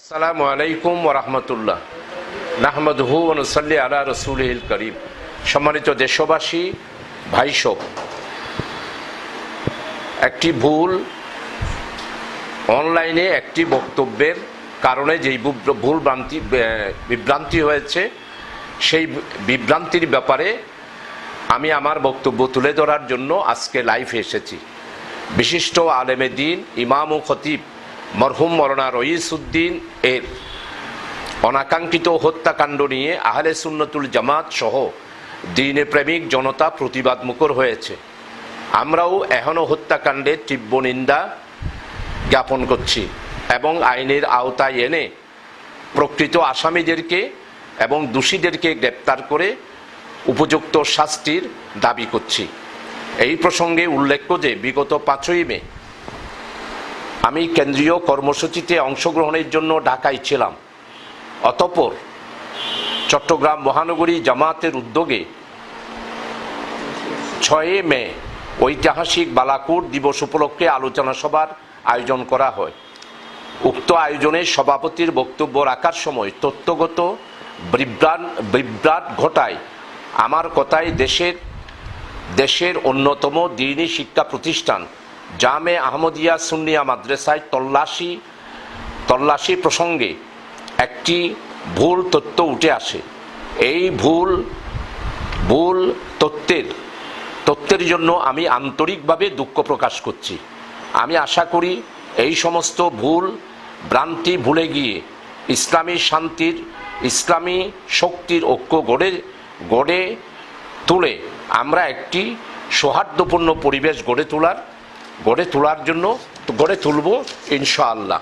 আসসালামু আলাইকুম ওয়া রাহমাতুল্লাহ। নাহমাদুহু ওয়া নুসাল্লি আলা রাসূলিল কারীম। সম্মানিত দেশবাসী, ভাইসব, একটি ভুল অনলাইনে একটি বক্তব্যের কারণে যেই ভুল বিভ্রান্তি হয়েছে, সেই বিভ্রান্তির ব্যাপারে আমি আমার বক্তব্য তুলে ধরার জন্য আজকে লাইভে এসেছি। বিশিষ্ট আলেমে দ্বীন, ইমাম ও খতিব মরহুম মৌলানা রইসউদ্দিন এর অনাকাঙ্ক্ষিত হত্যাকাণ্ড নিয়ে আহলে সুন্নতুল জামাত সহ দ্বীনে প্রেমিক জনতা প্রতিবাদ মুখর হয়েছে। আমরাও এখনও হত্যাকাণ্ডের তীব্র নিন্দা জ্ঞাপন করছি এবং আইনের আওতায় এনে প্রকৃত আসামিদেরকে এবং দোষীদেরকে গ্রেপ্তার করে উপযুক্ত শাস্তির দাবি করছি। এই প্রসঙ্গে উল্লেখ্য যে বিগত 5ই মে আমি কেন্দ্রীয় কর্মসূচিতে অংশগ্রহণের জন্য ঢাকায় ছিলাম। অতঃপর চট্টগ্রাম মহানগরী জামাতের উদ্যোগে 6 মে ঐতিহাসিক বালাকোট দিবস উপলক্ষে আলোচনা সভার আয়োজন করা হয়। উক্ত আয়োজনে সভাপতির বক্তব্য রাখার সময় তথ্যগত বিভ্রাট ঘটায় আমার কথায় দেশের অন্যতম দ্বীনি শিক্ষা প্রতিষ্ঠান জামে আহমদিয়া সুন্নিয়া মাদ্রাসায় তল্লাশি প্রসঙ্গে একটি ভুল তথ্য উঠে আসে। এই ভুল তথ্যের জন্য আমি আন্তরিকভাবে দুঃখ প্রকাশ করছি। আমি আশা করি এই সমস্ত ভ্রান্তি ভুলে গিয়ে ইসলামী শক্তির ঐক্য গড়ে তুলে আমরা একটি সৌহার্দ্যপূর্ণ পরিবেশ গড়ে তুলব ইনশাআল্লাহ।